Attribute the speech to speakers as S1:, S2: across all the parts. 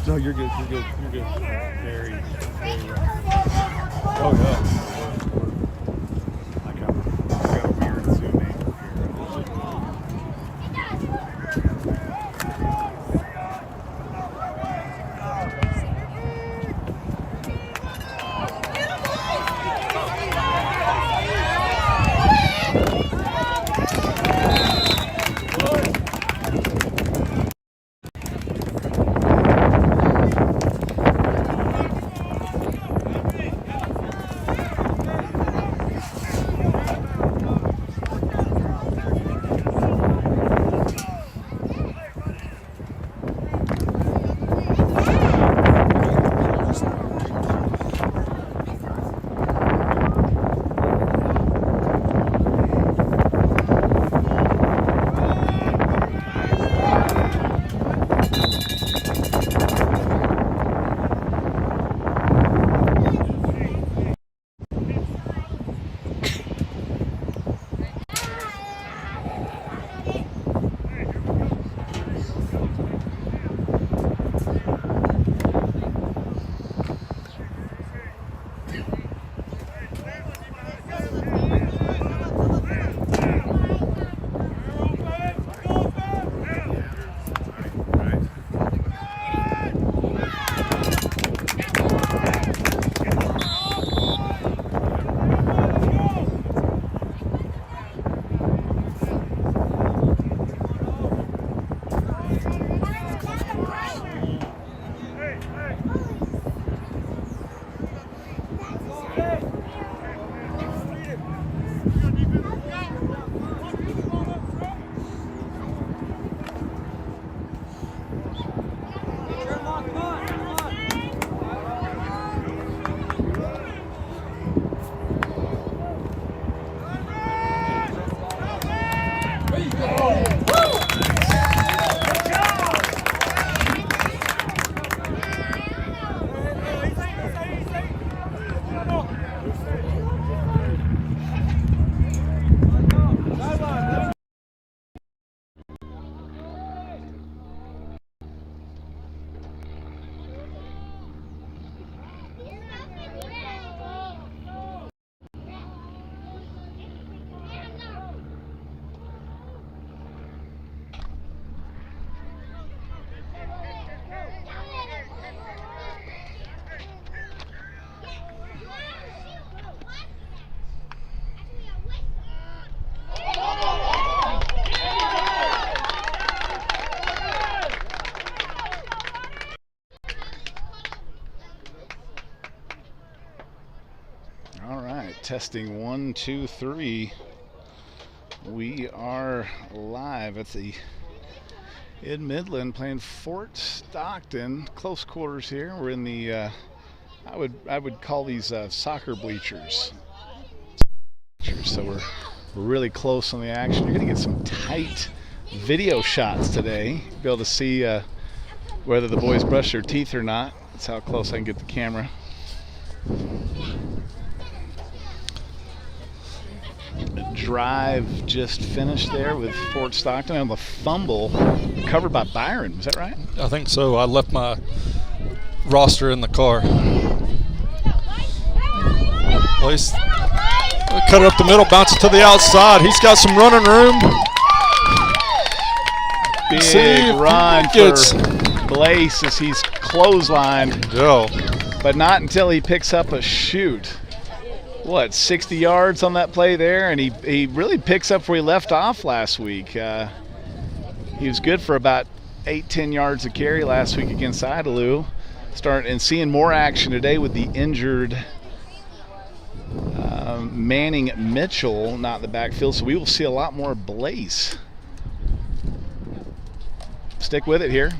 S1: No, you're good. You're good. You're good. Very, very rough. Oh yeah. I got a weird zoom angle here. Testing 1, 2, 3. We are live at the
S2: in Midland playing Fort Stockton. Close quarters here. We're in the I would call these soccer bleachers. So we're really close on the action. You're going to get some tight video shots today. You'll be able to see whether the boys brush their teeth or not. That's how close I can get the camera. Drive just finished there with Fort Stockton on the fumble covered by Byron. Is that right?
S3: I think so. I left my roster in the car. Place. Cut it up the middle, bounce it to the outside. He's got some running room.
S2: Big run for Blaze as he's clotheslined.
S3: Yeah.
S2: But not until he picks up a shoot. What, 60 yards on that play there? And he really picks up where he left off last week. He was good for about 8-10 yards of carry last week against Idalou. Starting and seeing more action today with the injured Manning Mitchell not in the backfield. So we will see a lot more Blaze. Stick with it here.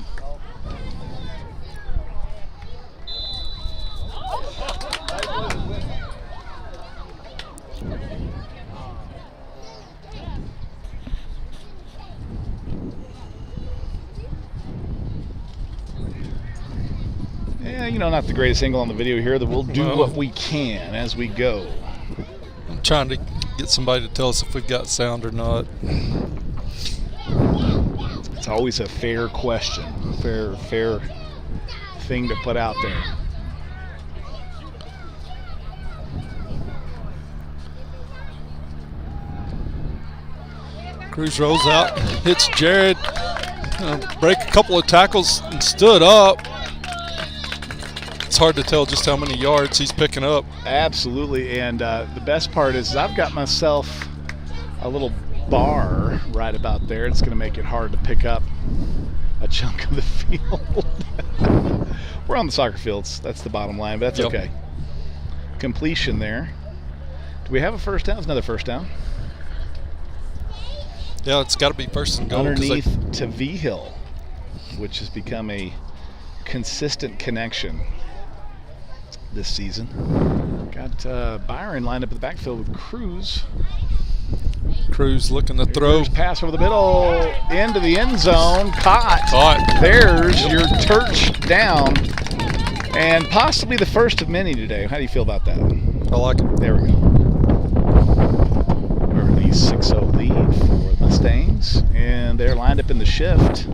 S2: Yeah, you know, not the greatest angle on the video here. That we'll do what we can as we go.
S3: I'm trying to get somebody to tell us if we got sound or not.
S2: It's always a fair question, fair thing to put out there.
S3: Cruz rolls out, hits Jared, break a couple of tackles and stood up. It's hard to tell just how many yards he's picking up.
S2: Absolutely, and the best part is I've got myself a little bar right about there. It's going to make it hard to pick up a chunk of the field. We're on the soccer fields. That's the bottom line, but that's okay. Completion there. Do we have a first down? It's another first down.
S3: Yeah, it's got to be first and goal.
S2: Underneath to V-Hill, which has become a consistent connection this season. Got Byron lined up in the backfield with Cruz.
S3: Cruz looking to throw.
S2: Cruz pass over the middle into the end zone. Caught. There's your touchdown, and possibly the first of many today. How do you feel about that?
S3: I like it.
S2: There we go. Early 6-0 lead for the Mustangs, and they're lined up in the shift.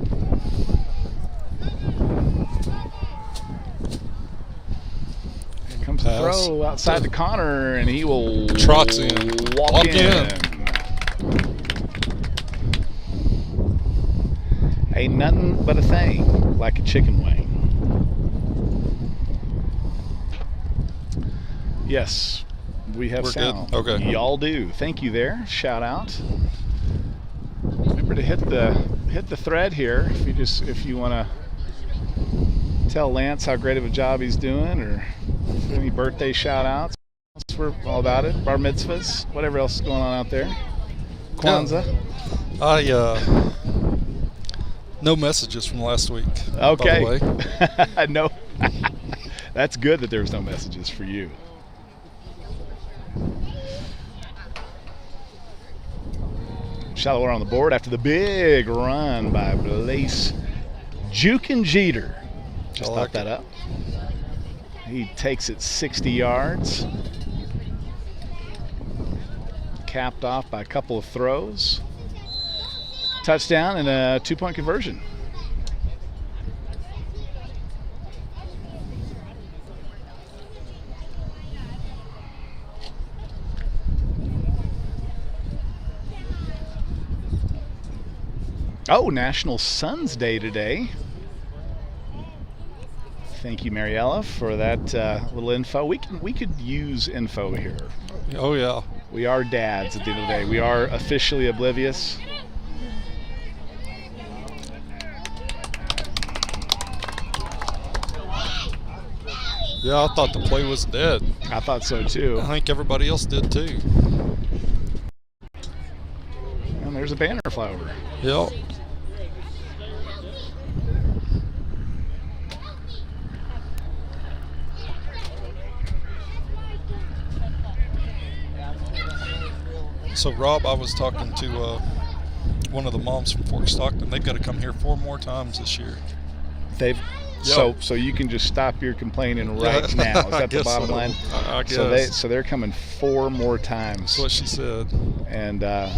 S2: Comes the throw outside to Connor, and he will
S3: trots in.
S2: Walk in. Ain't nothing but a thing like a chicken wing. Yes, we have sound.
S3: Good. Okay.
S2: Y'all do. Thank you there. Shout out. Remember to hit the thread here if you want to tell Lance how great of a job he's doing, or any birthday shout outs. We're all about it. Bar mitzvahs, whatever else is going on out there. Kwanzaa.
S3: No messages from last week.
S2: Okay.
S3: By the way.
S2: No. That's good that there's no messages for you. Shallowater on the board after the big run by Blaze Jukin Jeter. Just thought that up. He takes it 60 yards. Capped off by a couple of throws. Touchdown and a 2-point conversion. Oh, National Sons Day today. Thank you, Mariella, for that little info. We could use info here.
S3: Oh, yeah.
S2: We are dads at the end of the day. We are officially oblivious.
S3: Yeah, I thought the play was dead.
S2: I thought so, too.
S3: I think everybody else did, too.
S2: And there's a banner flyover.
S3: Yep. So, Rob, I was talking to one of the moms from Fort Stockton. They've got to come here 4 more times this year.
S2: They've so you can just stop your complaining right now. Is that the bottom line?
S3: I guess.
S2: So they're coming 4 more times.
S3: That's what she said.
S2: And well,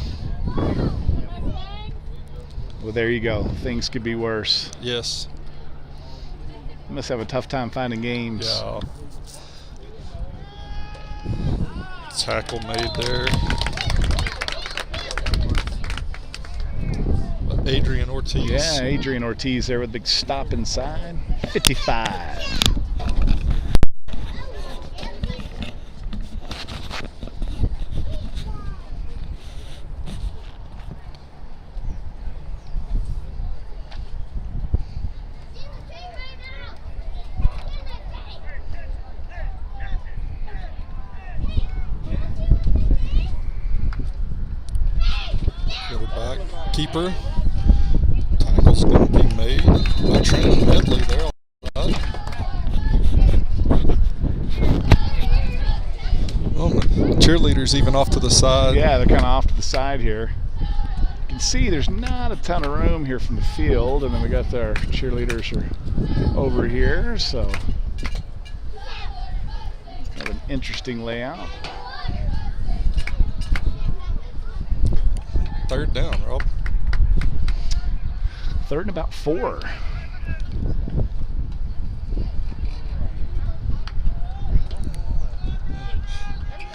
S2: there you go. Things could be worse.
S3: Yes.
S2: You must have a tough time finding games.
S3: Yeah. Tackle made there. Adrian Ortiz.
S2: Yeah, Adrian Ortiz there with a big stop inside. 55.
S3: Keeper. Tackle's going to be made by Trenton Medley there. Well, the cheerleaders even off to the side.
S2: Yeah, they're kind of off to the side here. You can see there's not a ton of room here from the field, and then we got our cheerleaders are over here, so kind of an interesting layout.
S3: 3rd down, Rob.
S2: 3rd and about 4.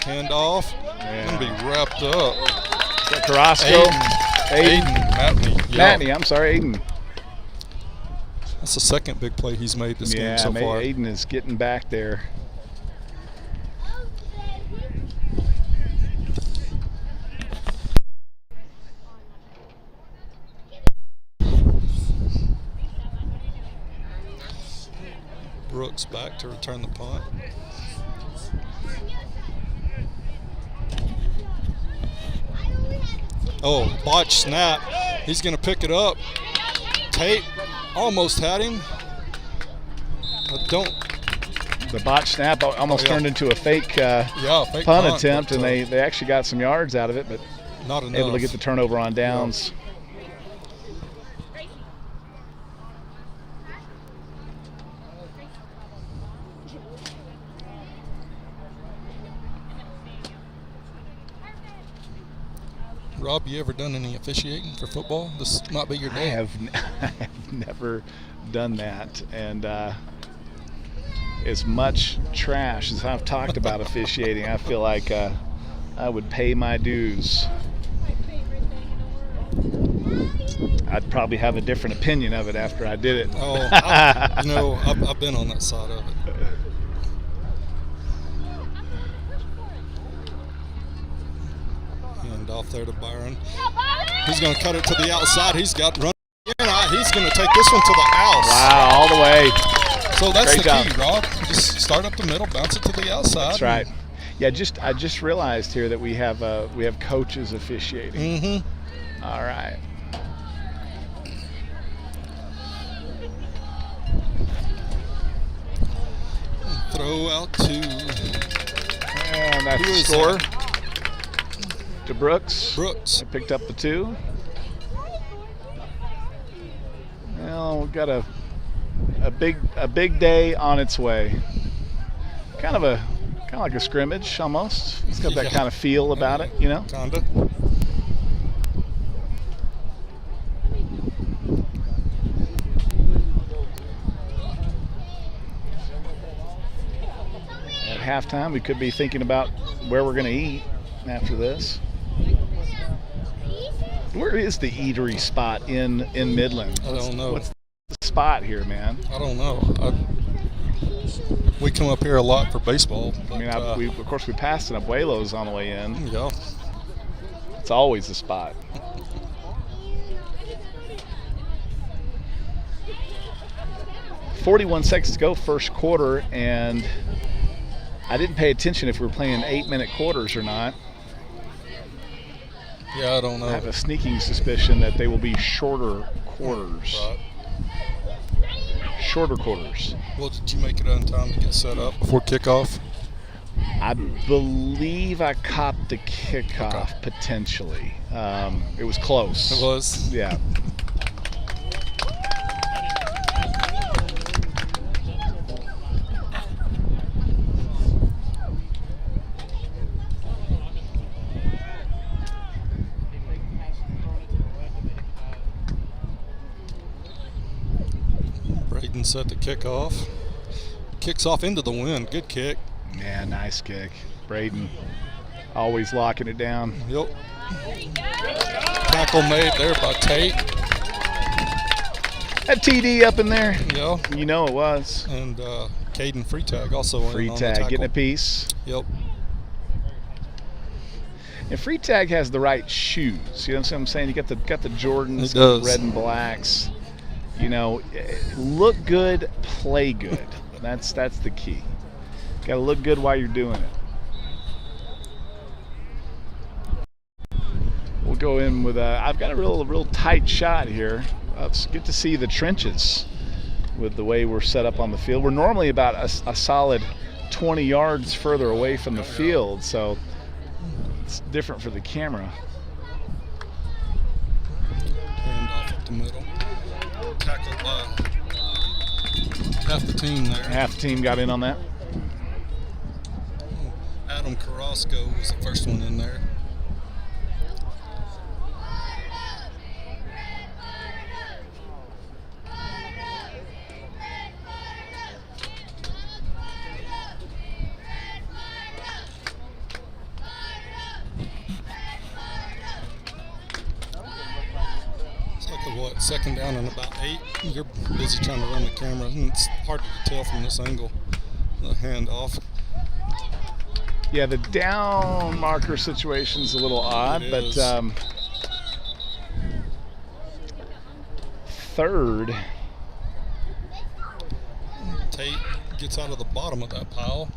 S3: Handoff. Gonna be wrapped up.
S2: Is that Carrasco?
S3: Aiden.
S2: Matney, I'm sorry, Aiden.
S3: That's the 2nd big play he's made this game so far.
S2: Aiden is getting back there.
S3: Brooks back to return the punt. Oh, botch snap. He's going to pick it up. Tate almost had him.
S2: The botch snap almost turned into a fake,
S3: fake
S2: punt attempt, and they actually got some yards out of it, but
S3: not enough.
S2: Able to get the turnover on downs.
S3: Rob, you ever done any officiating for football? This might be your day.
S2: I have never done that, and as much trash as I've talked about officiating, I feel like I would pay my dues. I'd probably have a different opinion of it after I did it.
S3: Oh, I've been on that side of it. Off there to Byron. He's going to cut it to the outside. He's got run. He's going to take this one to the house.
S2: Wow, all the way.
S3: So that's
S2: Great
S3: the key,
S2: job.
S3: Rob. Just start up the middle, bounce it to the outside.
S2: That's right. Yeah, I just realized here that we have coaches officiating.
S3: Mm-hmm.
S2: All right.
S3: Throw out to.
S2: And that's the score. To Brooks.
S3: Brooks.
S2: I picked up the 2. Well, we've got a big day on its way. Kind of like a scrimmage almost. It's got that kind of feel about it, you know.
S3: Kinda.
S2: At halftime, we could be thinking about where we're going to eat after this. Where is the eatery spot in Midland?
S3: I don't know.
S2: What's the spot here, man?
S3: I don't know. We come up here a lot for baseball. But,
S2: I mean, of course, we passed an Abuelo's on the way in.
S3: Yeah.
S2: It's always the spot. .41 seconds to go, first quarter, and I didn't pay attention if we were playing 8-minute quarters or not.
S3: Yeah, I don't know.
S2: I have a sneaking suspicion that they will be shorter quarters.
S3: Right.
S2: Shorter quarters.
S3: Well, did you make it on time to get set up before kickoff?
S2: I believe I caught the kickoff potentially. It was close.
S3: It was.
S2: Yeah.
S3: Braden set the kickoff. Kicks off into the wind. Good kick.
S2: Yeah, nice kick. Braden always locking it down.
S3: Yep. Tackle made there by Tate.
S2: That TD up in there.
S3: Yeah.
S2: You know it was.
S3: And Caden free tag also
S2: Free
S3: in on
S2: tag,
S3: the tackle.
S2: getting a piece.
S3: Yep.
S2: And free tag has the right shoes. You know what I'm saying? You got the Jordans,
S3: It does.
S2: red and blacks. You know, look good, play good. That's the key. Got to look good while you're doing it. We'll go in with I've got a real tight shot here. It's good to see the trenches with the way we're set up on the field. We're normally about a solid 20 yards further away from the field, so it's different for the camera.
S3: Hand off up the middle. Tackled by half the team there.
S2: Half the team got in on that.
S3: Adam Carrasco was the first one in there. Second down and about 8. You're busy trying to run the camera, and it's hard to tell from this angle. The handoff.
S2: Yeah, the down marker situation's a little odd, but third.
S3: Tate gets out of the bottom of that pile.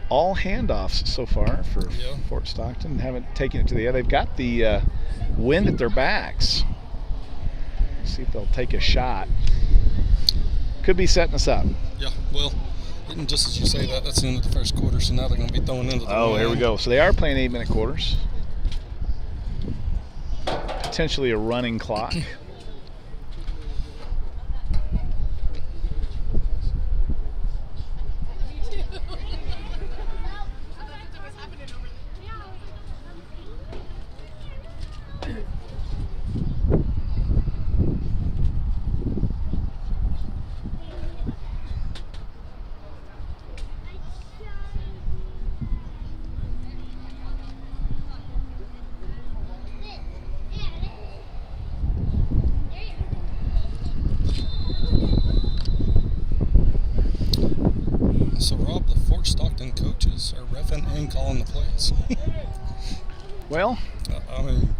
S2: All handoffs so far for Fort Stockton. Haven't taken it to the other. They've got the wind at their backs. See if they'll take a shot. Could be setting us up.
S3: Yeah, well, and just as you say that, that's the end of the first quarter, so now they're going to be throwing into the
S2: Oh,
S3: wind.
S2: here we go. So they are playing 8-minute quarters. Potentially a running clock.
S3: So, Rob, the Fort Stockton coaches are reffing and calling the plays.
S2: Well,
S3: I mean,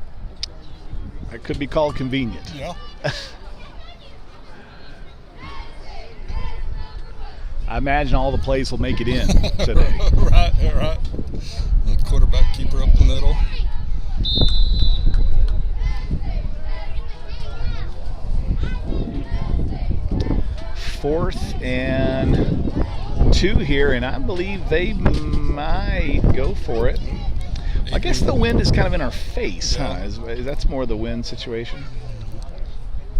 S2: it could be called convenient.
S3: yeah.
S2: I imagine all the plays will make it in today.
S3: Right. The quarterback keeper up the middle.
S2: Fourth and 2 here, and I believe they might go for it. I guess the wind is kind of in our face, huh? That's more the wind situation.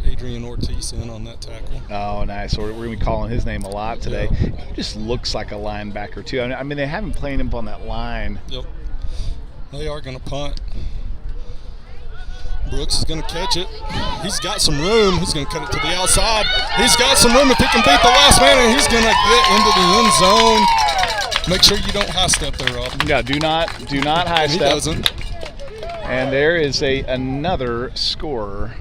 S3: Adrian Ortiz in on that tackle.
S2: Oh, nice. We're going to be calling his name a lot today.
S3: Yeah.
S2: He just looks like a linebacker, too. I mean, they haven't played him on that line.
S3: Yep. They are going to punt. Brooks is going to catch it. He's got some room. He's going to cut it to the outside. He's got some room if he can beat the last man, and he's going to get into the end zone. Make sure you don't high step there, Rob.
S2: Yeah, do not high step.
S3: He doesn't.
S2: And there is another scorer.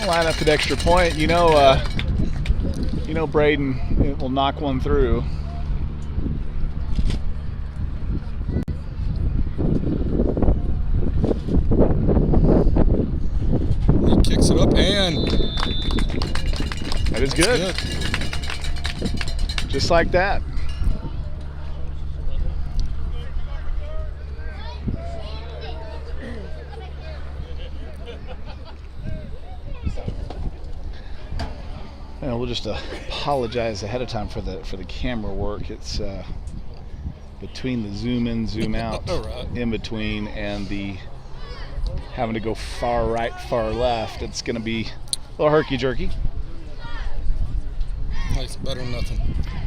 S2: Line up at extra point. You know Braden will knock one through.
S3: He kicks it up, and
S2: that is good. Just like that. Well, we'll just apologize ahead of time for the camera work. It's between the zoom in, zoom out,
S3: Right.
S2: in between, and the having to go far right, far left. It's going to be a little herky jerky.
S3: It's better than nothing.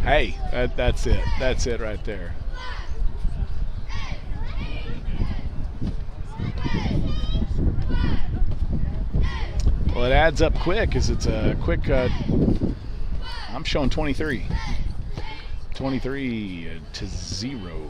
S2: Hey, that's it. That's it right there. Well, it adds up quick as it's a quick. I'm showing 23. 23 to 0.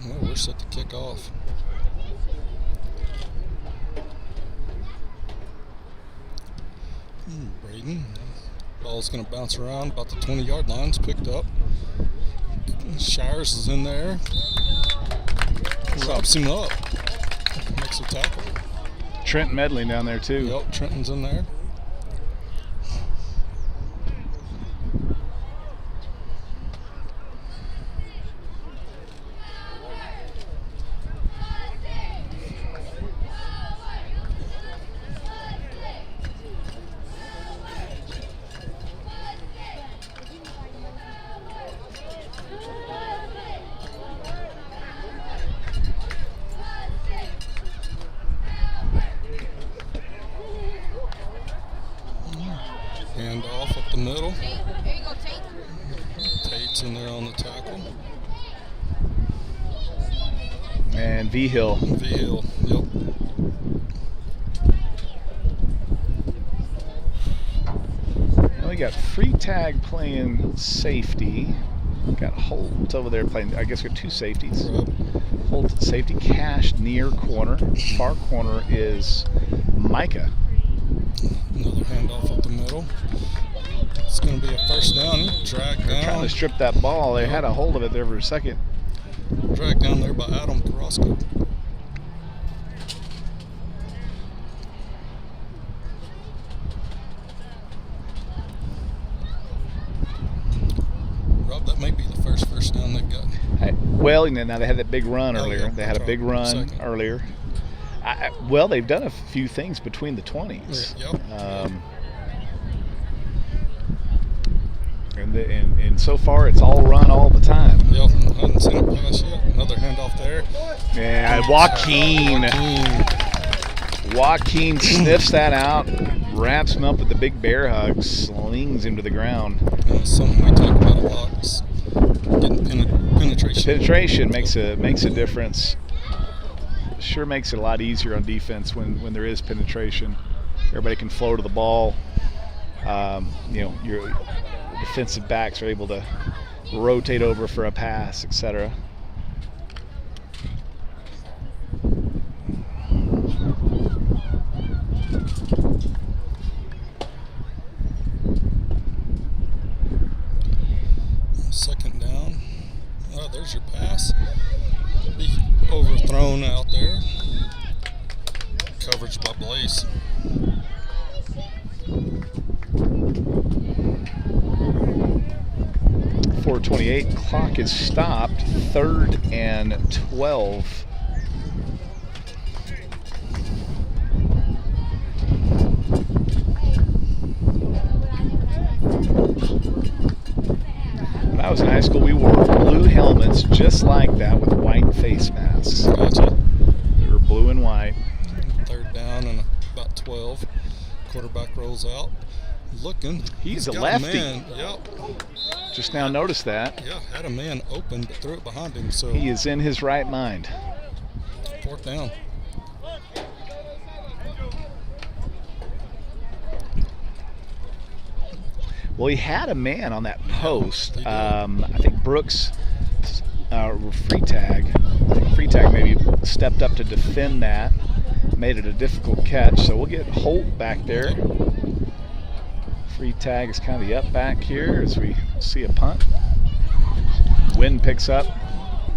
S3: Well, we're set to kick off. Braden. Ball's going to bounce around about the 20-yard line's picked up. Shires is in there. Robs him up. Makes a tackle.
S2: Trent meddling down there too.
S3: Yep, Trenton's in there. Hand off up the middle. Tate's in there on the tackle.
S2: And V-Hill.
S3: V-Hill, yep.
S2: We got free tag playing safety. Got Holt over there playing. I guess we have two safeties.
S3: Right.
S2: Holt at safety. Cash near corner. Far corner is Micah.
S3: Another handoff up the middle. It's going to be a first down. Dragged
S2: They're trying
S3: down.
S2: to strip that ball. They had a hold of it there for a second.
S3: Dragged down there by Adam Carrasco. Rob, that may be the first down they've got.
S2: Well, now they had that big run
S3: Oh,
S2: earlier.
S3: yeah,
S2: They had a
S3: that's
S2: big
S3: right.
S2: run
S3: Second.
S2: earlier. Well, they've done a few things between the 20s.
S3: Yep.
S2: And so far, it's all run all the time.
S3: Yep, I haven't seen it pass yet. Another handoff there.
S2: Yeah, Joaquin sniffs that out, wraps him up with the big bear hug, slings him to the ground.
S3: Something we talk about a lot is getting penetration.
S2: Penetration makes a difference. Sure makes it a lot easier on defense when there is penetration. Everybody can flow to the ball. Your defensive backs are able to rotate over for a pass, etc.
S3: Second down. Oh, there's your pass. Be overthrown out there. Coverage by Blaze.
S2: .428, clock is stopped, 3rd and 12. When I was in high school, we wore blue helmets just like that with white face masks.
S3: Gotcha.
S2: They were blue and white.
S3: Third down and about 12. Quarterback rolls out. Looking.
S2: He's a
S3: got
S2: lefty.
S3: Man. Yep.
S2: Just now noticed that.
S3: Yeah, had a man open but threw it behind him. So
S2: He is in his right mind.
S3: 4th down.
S2: Well, he had a man on that post. I think Brooks, Freetag maybe stepped up to defend that, made it a difficult catch. So we'll get Holt back there. Freetag is kind of the up back here as we see a punt. Wind picks up,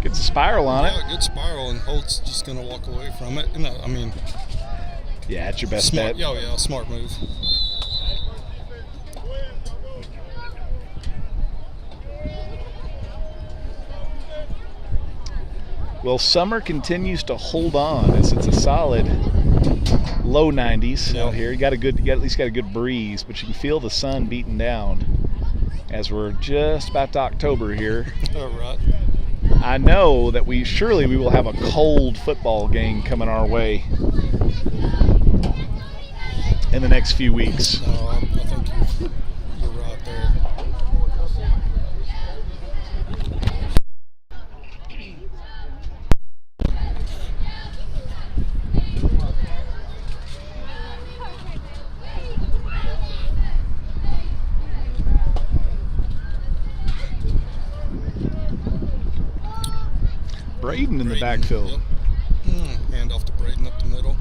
S2: gets a spiral on it.
S3: Yeah, good spiral, and Holt's just going to walk away from it. No, I mean,
S2: yeah, that's your best
S3: smart,
S2: bet.
S3: Oh, yeah, smart move.
S2: Well, summer continues to hold on as it's a solid low 90s out here. You at least got a good breeze, but you can feel the sun beating down as we're just about to October here.
S3: All right.
S2: I know that we will have a cold football game coming our way in the next few weeks.
S3: No, I think you're right there.
S2: Braden in the backfield.
S3: Yep. Hand off to Braden up the middle.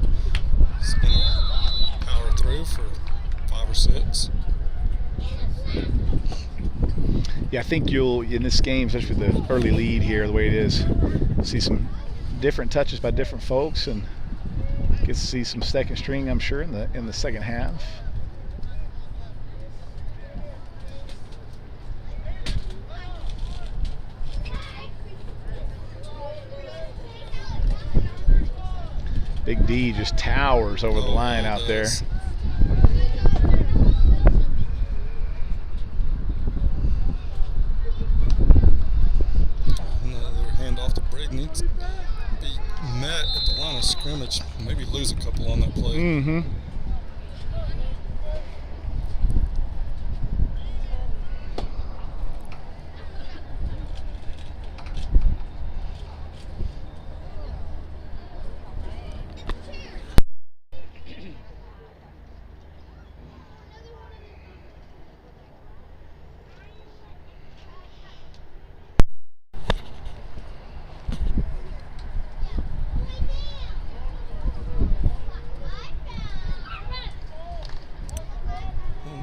S3: He's going to power through for 5 or 6.
S2: Yeah, I think you'll, in this game, especially with the early lead here, the way it is, see some different touches by different folks, and get to see some second string, I'm sure, in the second half. Big D just towers over the line out there.
S3: Another handoff to Braden. Needs to be met at the line of scrimmage. Maybe lose a couple on that play.
S2: Mm-hmm.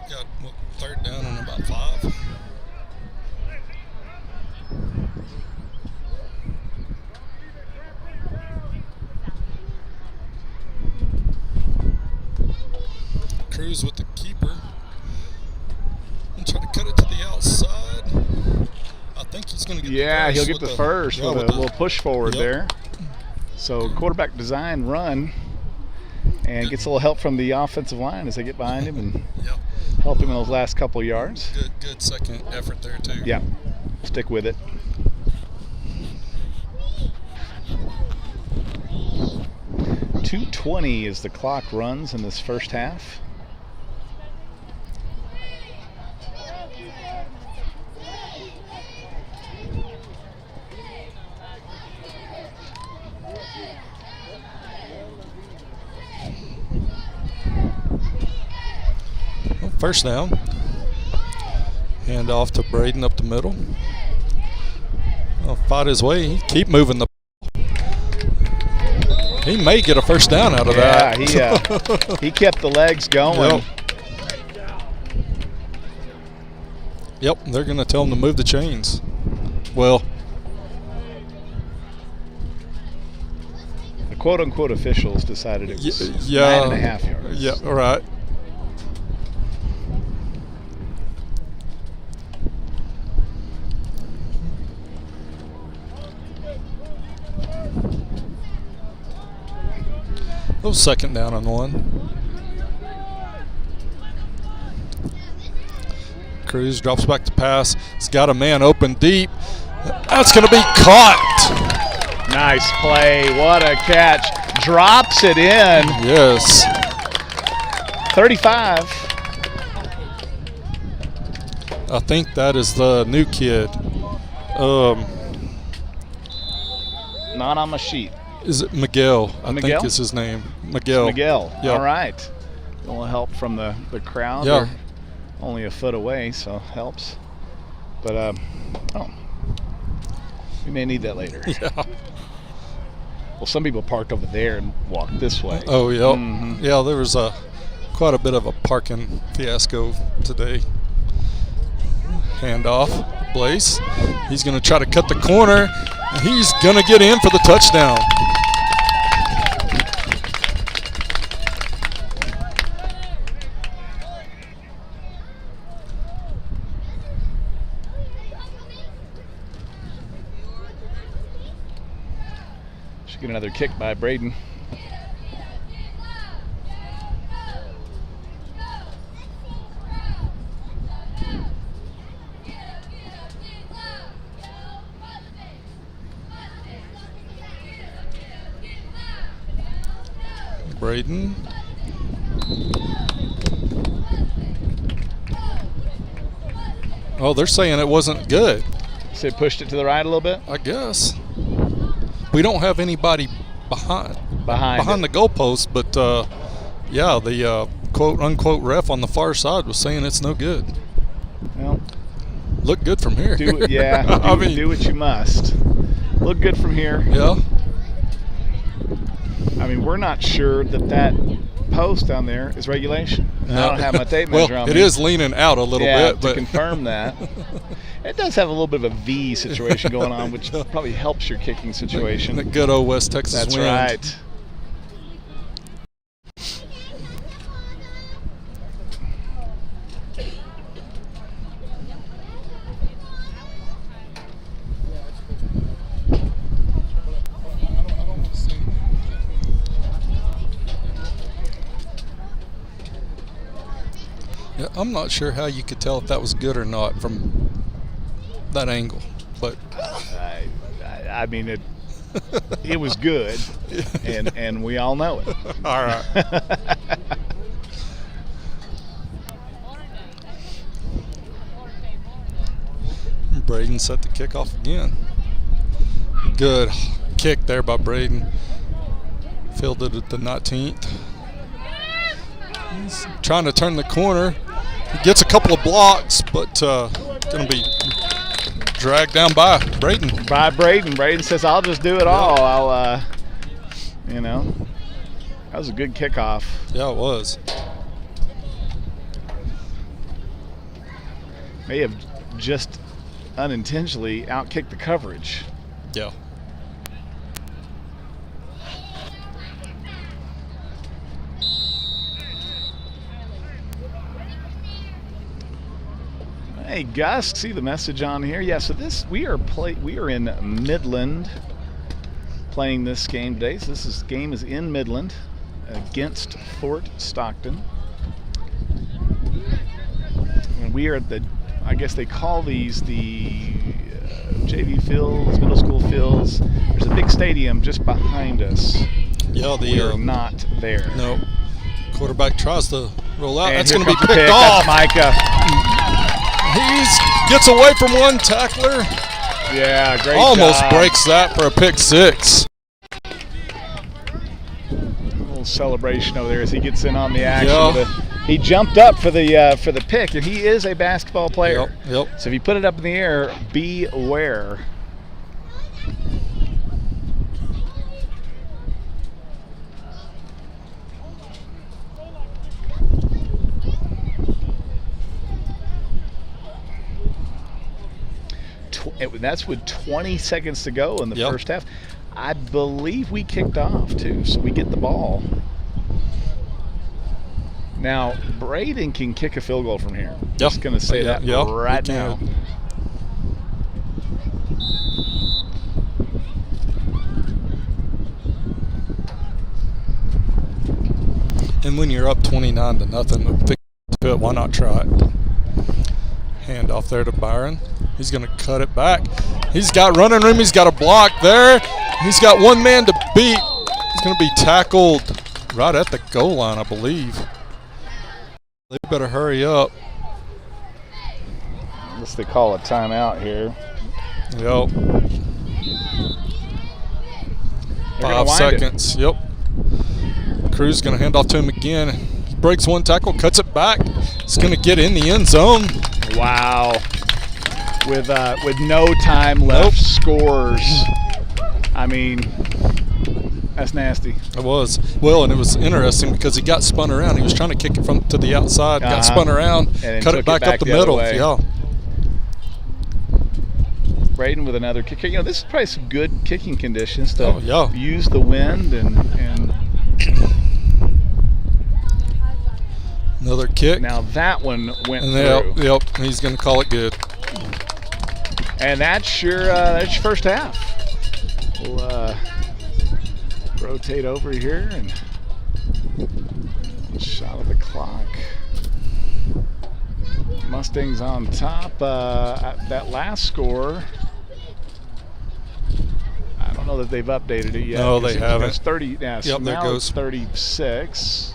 S3: Got 3rd down and about 5. Cruz with the keeper. And try to cut it to the outside. I think he's going to get the first.
S2: He'll get the first with a little push forward there. So quarterback design run, and gets a little help from the offensive line as they get behind him and help him in those last couple yards.
S3: Good second effort there too.
S2: Yeah, stick with it. .220 as the clock runs in this first half.
S3: First down. Hand off to Braden up the middle. He'll fight his way. He keep moving the ball. He may get a first down out of that.
S2: Yeah, he kept the legs going.
S3: Yep, they're going to tell him to move the chains. Well,
S2: the quote-unquote officials decided it was 9.5 yards.
S3: Yeah, all right. Oh, 2nd down and 1. Cruz drops back to pass. He's got a man open deep. That's going to be caught.
S2: Nice play. What a catch. Drops it in.
S3: Yes.
S2: 35.
S3: I think that is the new kid.
S2: Not on my sheet.
S3: Is it Miguel? I
S2: Miguel?
S3: think is his name. Miguel.
S2: Miguel.
S3: Yep.
S2: All right. A little help from the crowd.
S3: Yeah.
S2: only a foot away, so helps. But we may need that later.
S3: Yeah.
S2: Well, some people parked over there and walked this way.
S3: Oh, yep. Yeah, there was quite a bit of a parking fiasco today. Handoff, Blaze. He's going to try to cut the corner. And he's going to get in for the touchdown.
S2: Should get another kick by Braden.
S3: Braden. Oh, they're saying it wasn't good.
S2: So they pushed it to the right a little bit?
S3: I guess. We don't have anybody behind the goalpost, but yeah, the quote-unquote ref on the far side was saying it's no good.
S2: Well,
S3: look good from here.
S2: Do what you must. Look good from here.
S3: Yeah.
S2: I mean, we're not sure that post down there is regulation. No. I don't have my tape measure on me.
S3: It is leaning out a little bit.
S2: To confirm that. It does have a little bit of a V situation going on, which probably helps your kicking situation.
S3: The good old West Texas
S2: That's
S3: wind.
S2: Right.
S3: Yeah, I'm not sure how you could tell if that was good or not from that angle, but
S2: I mean it was good, and we all know it.
S3: All right. Braden set the kickoff again. Good kick there by Braden. Fielded at the 19th. He's trying to turn the corner. He gets a couple of blocks, but going to be dragged down by Braden.
S2: Braden says, "I'll just do it all. I'll, that was a good kickoff."
S3: Yeah, it was.
S2: May have just unintentionally outkicked the coverage.
S3: Yeah.
S2: Hey Gus, see the message on here? Yeah, so we are in Midland playing this game today. So this game is in Midland against Fort Stockton. And we are at I guess they call these the JV fields, middle school fields. There's a big stadium just behind us.
S3: Yeah,
S2: we are not there.
S3: No. Quarterback tries to roll out.
S2: And
S3: that's going to be picked
S2: pick.
S3: off.
S2: That's Micah.
S3: He gets away from one tackler.
S2: Yeah, great
S3: Almost
S2: job.
S3: breaks that for a pick six.
S2: A little celebration over there as he gets in on the action.
S3: Yeah.
S2: He jumped up for the pick, and he is a basketball player.
S3: Yep.
S2: So if you put it up in the air, beware. That's with 20 seconds to go in the first half. I believe we kicked off too, so we get the ball. Now, Braden can kick a field goal from here. Just going to say that right now.
S3: And when you're up 29-0, why not try it? Hand off there to Byron. He's going to cut it back. He's got running room. He's got a block there. He's got one man to beat. He's going to be tackled right at the goal line, I believe. They better hurry up.
S2: I guess they call a timeout here.
S3: Yep. 5 seconds. Yep. Crew's going to hand off to him again. He breaks one tackle, cuts it back. It's going to get in the end zone.
S2: Wow. With no time left, scores. I mean, that's nasty.
S3: It was. Well, and it was interesting because he got spun around. He was trying to kick it to the outside, got spun around, cut it back up the middle. Yeah.
S2: Braden with another kick. You know, this is probably some good kicking conditions to use the wind and
S3: another kick.
S2: Now that one went through.
S3: Yep, he's going to call it good.
S2: And that's your first half. We'll rotate over here and shot of the clock. Mustangs on top. That last score, I don't know that they've updated it yet.
S3: No, they haven't.
S2: It's 30. Yeah, so
S3: yep, there
S2: now
S3: goes.
S2: it's 36.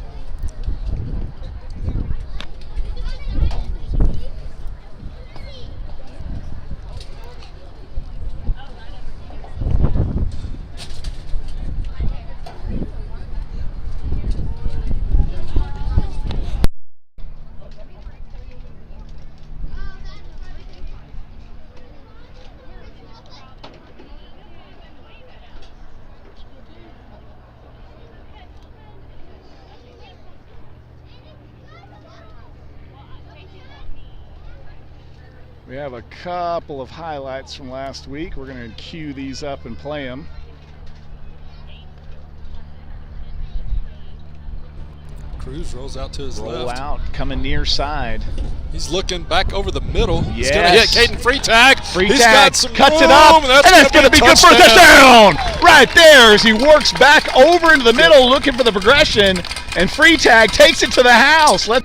S2: We have a couple of highlights from last week. We're going to cue these up and play them.
S3: Cruz rolls out to his left.
S2: Roll out, coming near side.
S3: He's looking back over the middle.
S2: Yes.
S3: He's going to hit Caden Freetag.
S2: Freetag
S3: got some
S2: cuts
S3: room,
S2: it up,
S3: and
S2: that's going to be good for a touchdown. Right there as he works back over into the middle looking for the progression, and Freetag takes it to the house. A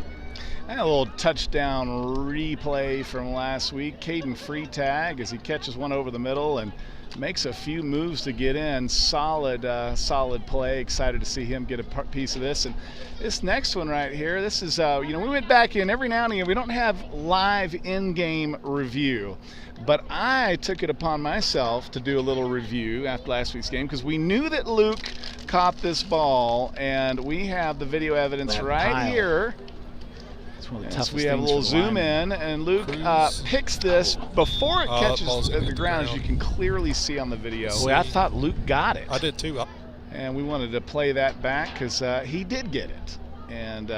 S2: little touchdown replay from last week. Caden Freetag as he catches one over the middle and makes a few moves to get in. Solid play. Excited to see him get a piece of this. And this next one right here, this is, we went back in every now and again. We don't have live in-game review, but I took it upon myself to do a little review after last week's game because we knew that Luke caught this ball, and we have the video evidence here. Yes, we have a little zoom in, and Luke picks this before it catches the ground, as you can clearly see on the video. Boy, I thought Luke got it.
S3: I did too.
S2: And we wanted to play that back because he did get it. And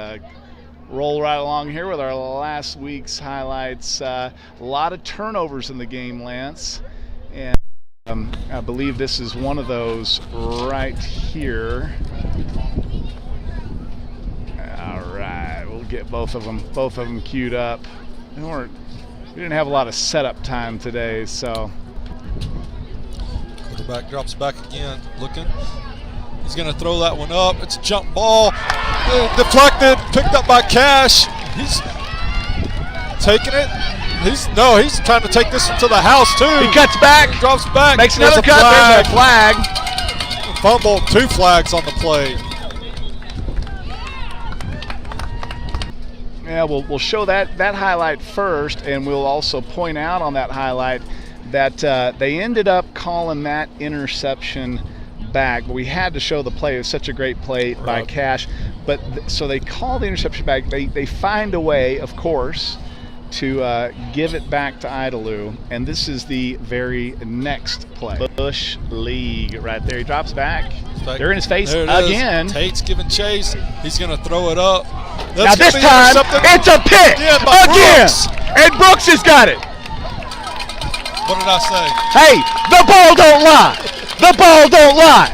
S2: roll right along here with our last week's highlights. A lot of turnovers in the game, Lance. And I believe this is one of those right here. Get both of them queued up. We didn't have a lot of setup time today, so.
S3: Quarterback drops back again, looking. He's going to throw that one up. It's a jump ball. Deflected, picked up by Cash. He's taking it. He's trying to take this to the house too.
S2: He cuts back,
S3: drops back,
S2: makes another cut. There's a flag.
S3: Fumble, 2 flags on the play.
S2: Yeah, we'll show that highlight first, and we'll also point out on that highlight that they ended up calling that interception back. But we had to show the play. It was such a great play by Cash. But so they call the interception back. They find a way, of course, to give it back to Idalou. And this is the very next play. Bush League right there. He drops back. They're in his face again.
S3: Tate's giving chase. He's going to throw it up.
S2: Now this time, it's a pick again. And Brooks has got it.
S3: What did I say?
S2: Hey, the ball don't lie. The ball don't lie.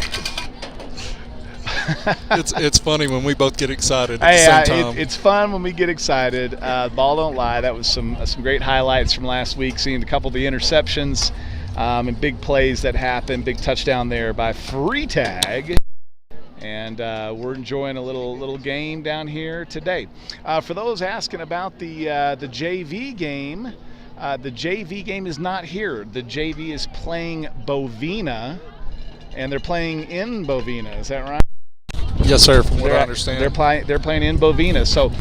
S3: It's funny when we both get excited at the same time.
S2: It's fun when we get excited. Ball don't lie. That was some great highlights from last week, seeing a couple of the interceptions and big plays that happened. Big touchdown there by Freetag. And we're enjoying a little game down here today. For those asking about the JV game, the JV game is not here. The JV is playing Bovina, and they're playing in Bovina. Is that right?
S3: Yes, sir. From what I understand,
S2: they're playing in Bovina. So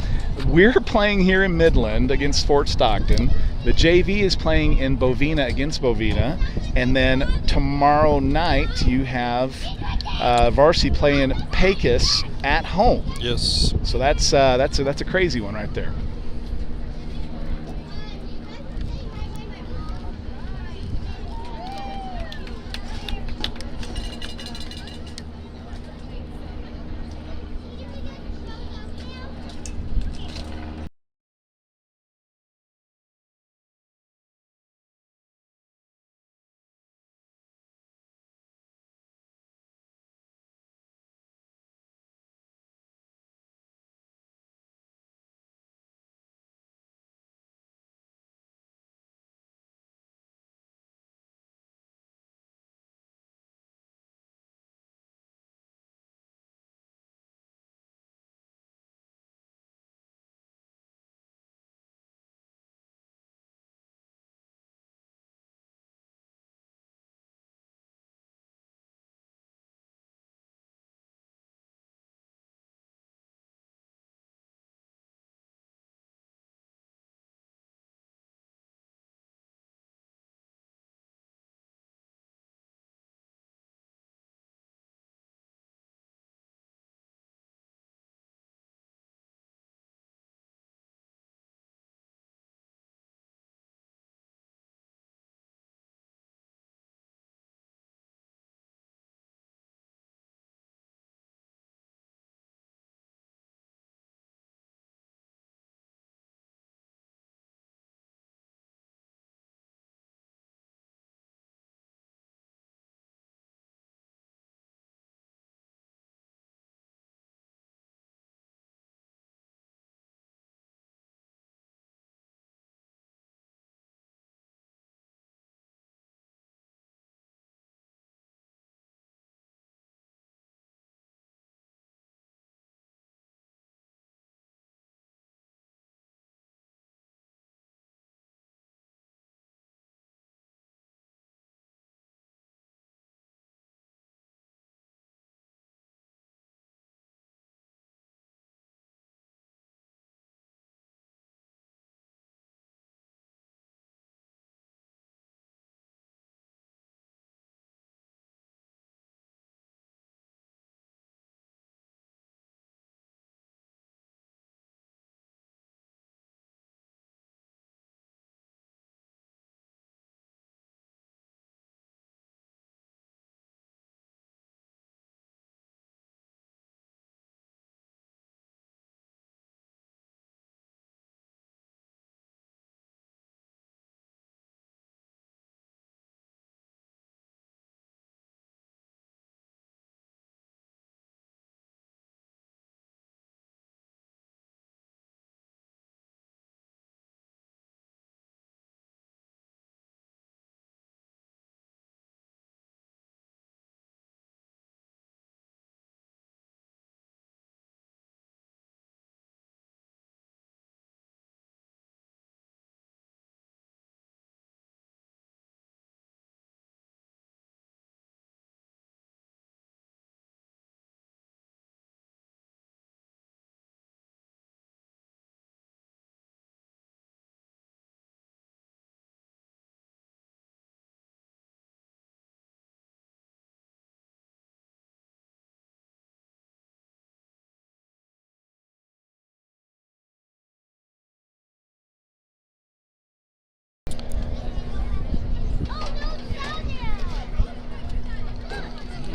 S2: we're playing here in Midland against Fort Stockton. The JV is playing in Bovina against Bovina, and then tomorrow night you have varsity playing Pecos at home.
S3: Yes.
S2: So that's a crazy one right there.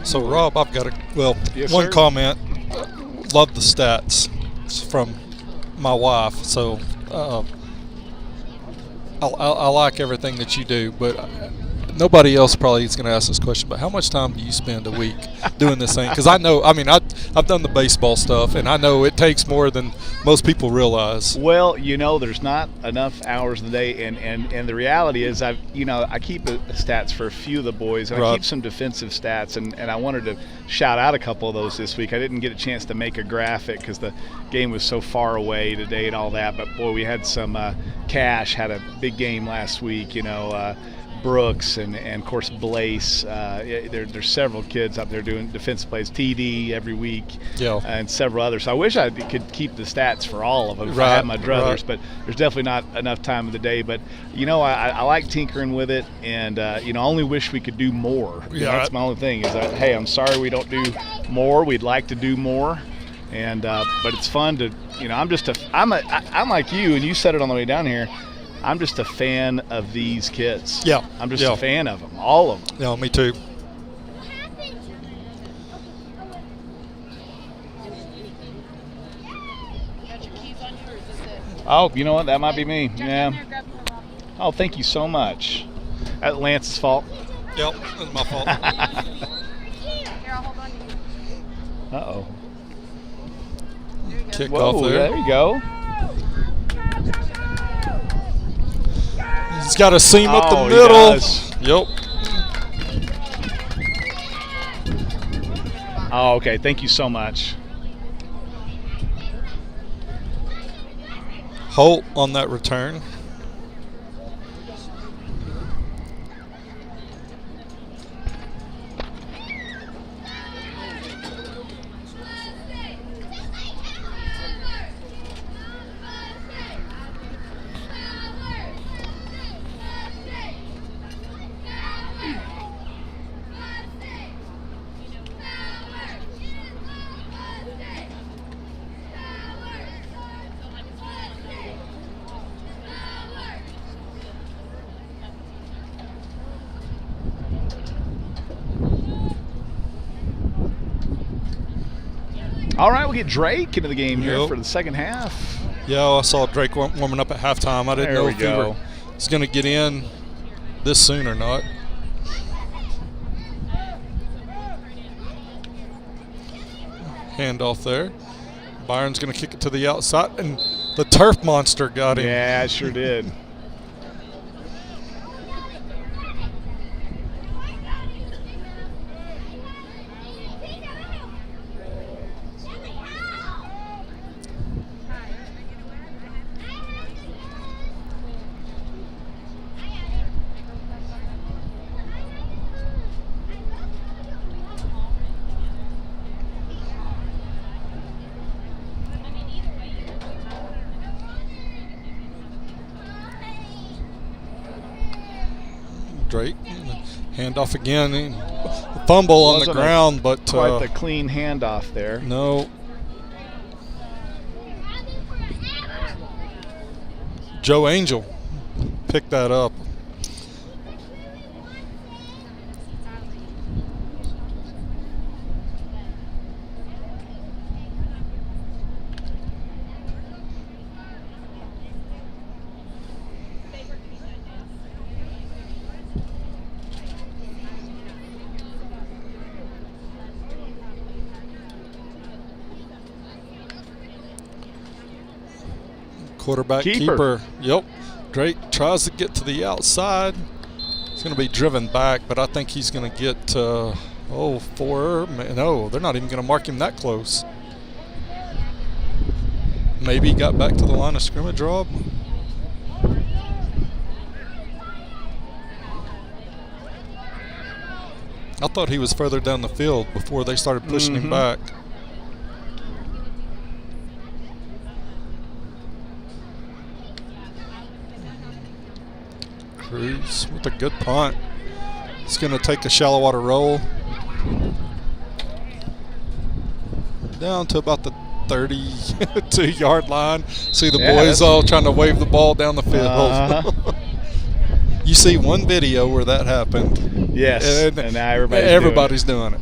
S3: So, Rob, I've got
S2: Yes,
S3: one
S2: sir.
S3: comment. Love the stats. It's from my wife. So, I like everything that you do, but nobody else probably is going to ask this question, but how much time do you spend a week doing this thing? Because I know, I mean, I've done the baseball stuff, and I know it takes more than most people realize.
S2: Well, there's not enough hours in the day, and the reality is I keep stats for a few of the boys, and I
S3: Right.
S2: keep some defensive stats, and I wanted to shout out a couple of those this week. I didn't get a chance to make a graphic because the game was so far away today and all that, but boy, we had some Cash had a big game last week, Brooks and of course Blaze. There's several kids up there doing defensive plays. TD every week, and several others. So I wish I could keep the stats for all of them if I had my druthers, but there's definitely not enough time of the day. But I like tinkering with it, and I only wish we could do more. That's my only thing is that, hey, I'm sorry we don't do more. We'd like to do more, and but it's fun to I'm like you, and you said it on the way down here. I'm just a fan of these kids.
S3: Yeah.
S2: I'm just a fan of them, all of them.
S3: Yeah, me too.
S2: Oh, you know what? That might be me. Yeah. Oh, thank you so much. That's Lance's fault.
S3: Yep, that's my fault.
S2: Uh-oh.
S3: Kickoff there.
S2: There you go.
S3: He's got a seam up the
S2: He
S3: middle.
S2: does.
S3: Yep.
S2: Oh, okay. Thank you so much.
S3: Holt on that return.
S2: All right, we'll get Drake into the game here for the second half.
S3: Yeah, I saw Drake warming up at halftime. I didn't know if he was going to get in this soon or not. Handoff there. Byron's going to kick it to the outside, and the turf monster got him.
S2: Yeah, it sure did.
S3: Drake, handoff again, fumble on the ground, but
S2: quite the clean handoff there.
S3: No. Joe Angel picked that up. Quarterback keeper. Yep. Drake tries to get to the outside. He's going to be driven back, but I think he's going to get, no, they're not even going to mark him that close. Maybe he got back to the line of scrimmage, Rob. I thought he was further down the field before they started pushing him back. Cruz with a good punt. He's going to take a shallow water roll down to about the 32-yard line. See the boys all trying to wave the ball down the field. You see one video where that happened.
S2: Yes, and now
S3: everybody's doing it.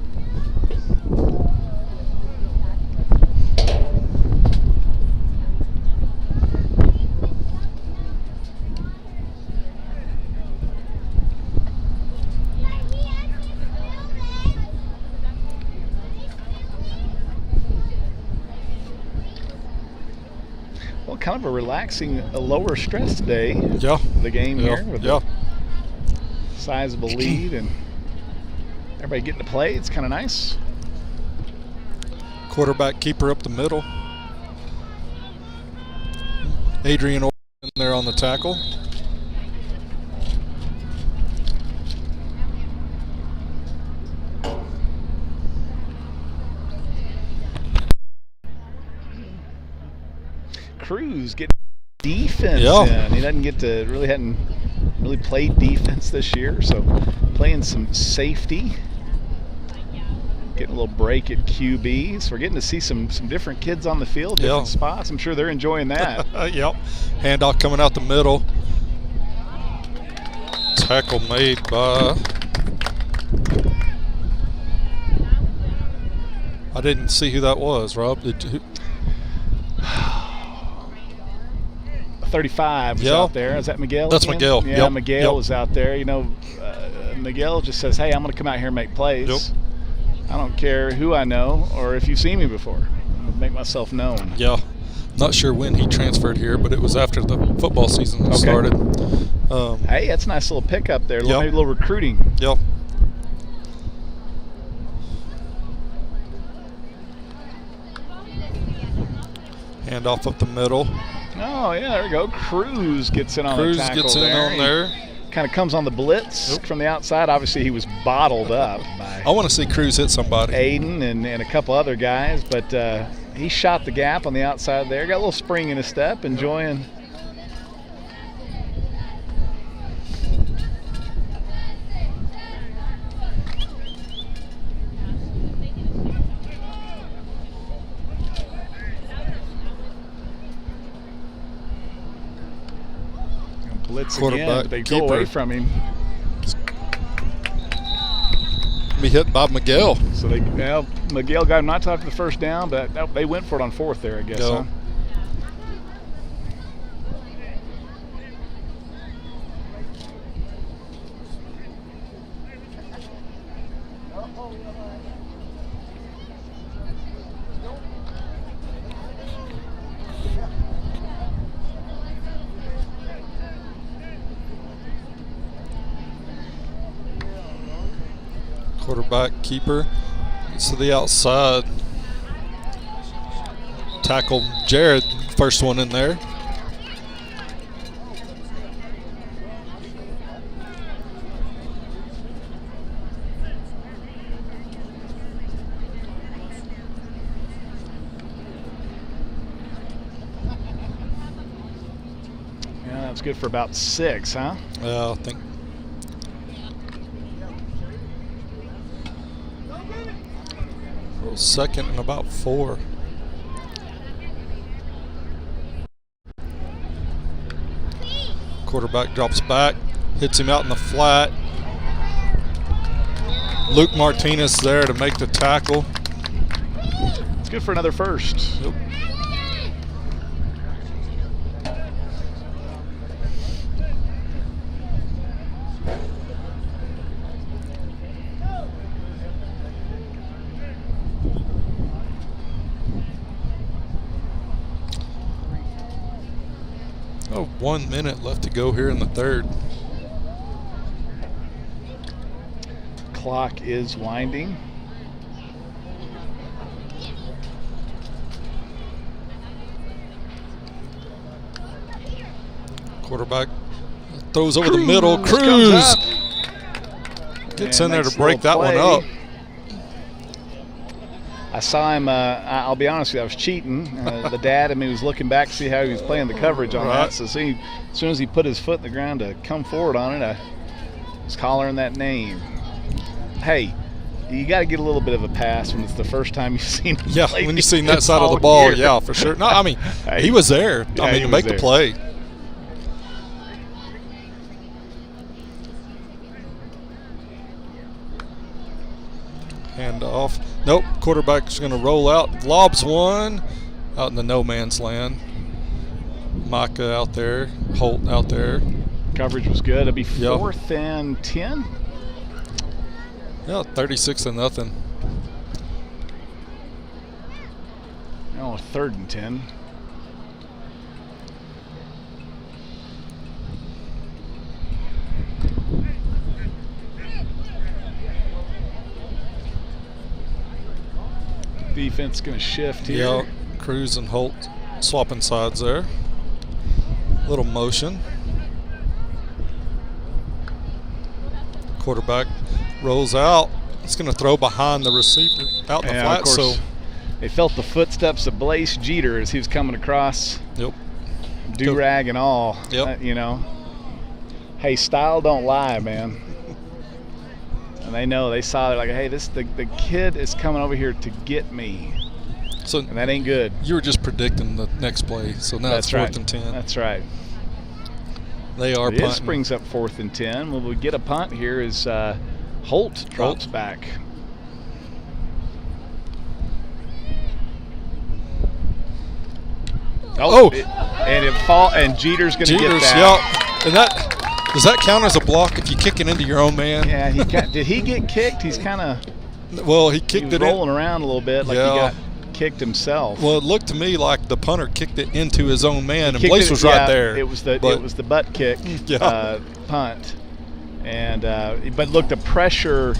S2: Well, kind of a relaxing, a lower stress day.
S3: Yeah.
S2: The game here with a sizable lead and everybody getting to play. It's kind of nice.
S3: Quarterback keeper up the middle. Adrian in there on the tackle.
S2: Cruz getting defense in. He doesn't get to hadn't really played defense this year, so playing some safety. Getting a little break at QB. So we're getting to see some different kids on the field, different spots. I'm sure they're enjoying that.
S3: Yep. Handoff coming out the middle. Tackle made by... I didn't see who that was, Rob. Did you?
S2: 35 was out there. Is that Miguel?
S3: That's
S2: again?
S3: Miguel.
S2: Yeah, Miguel was out there. You know, Miguel just says, hey, I'm going to come out here and make plays.
S3: Yep.
S2: I don't care who I know or if you've seen me before. I'm going to make myself known.
S3: Yeah. Not sure when he transferred here, but it was after the football season started.
S2: Hey, that's a nice little pickup there. Maybe a little recruiting.
S3: Yep. Hand off up the middle.
S2: Oh, yeah, there we go. Cruz gets in on the tackle.
S3: Cruz gets in on there.
S2: Kind of comes on the blitz from the outside. Obviously, he was bottled up by
S3: I want to see Cruz hit somebody.
S2: Aiden and a couple other guys, but he shot the gap on the outside there. Got a little spring in his step, enjoying. Blitz again, they go away from him.
S3: Be hit by Miguel.
S2: So Miguel got him not talking the first down, but they went for it on fourth there, I guess. Huh?
S3: Quarterback keeper gets to the outside. Tackle Jared, first one in there.
S2: Yeah, that's good for about 6, huh?
S3: Yeah, I think. Second and about 4. Quarterback drops back, hits him out in the flat. Luke Martinez there to make the tackle.
S2: It's good for another first.
S3: Yep. Oh, 1 minute left to go here in the third.
S2: Clock is winding.
S3: Quarterback throws over the middle. Cruz gets in there to break that one up.
S2: I saw him, I'll be honest with you, I was cheating. The dad, was looking back to see how he was playing the coverage on that. So as soon as he put his foot in the ground to come forward on it, I was hollering that name. Hey, you got to get a little bit of a pass when it's the first time you've seen him.
S3: Yeah, when you've seen that side of the ball,
S2: year.
S3: Yeah, for sure. No, I mean, he was there.
S2: Yeah,
S3: to make the play. Hand off. Nope, quarterback's going to roll out. Lobs one out in the no man's land. Micah out there. Holt out there.
S2: Coverage was good. It'll be 4th and 10.
S3: Yeah, 36-0.
S2: Oh, 3rd and 10. Defense going to shift here.
S3: Yeah, Cruz and Holt swapping sides there. Little motion. Quarterback rolls out. It's going to throw behind the receiver out in the flat. So
S2: They felt the footsteps of Blaze Jeter as he was coming across.
S3: Yep.
S2: Do-rag and all.
S3: Yep.
S2: You know. Hey, style don't lie, man. And they know, they saw it like, hey, the kid is coming over here to get me.
S3: So
S2: and that ain't good.
S3: You were just predicting the next play, so now it's 4th and 10.
S2: That's right.
S3: They are punting.
S2: This brings up 4th and 10. Will we get a punt here as Holt drops back. And Jeter's going to get that.
S3: Yeah. And that does that count as a block if you kick it into your own man?
S2: Yeah, did he get kicked? He's kind of.
S3: Well, he kicked it
S2: rolling around a little bit like he got kicked himself.
S3: Well, it looked to me like the punter kicked it into his own man, and Blaze was right there.
S2: It was the butt kick punt, and but look, the pressure.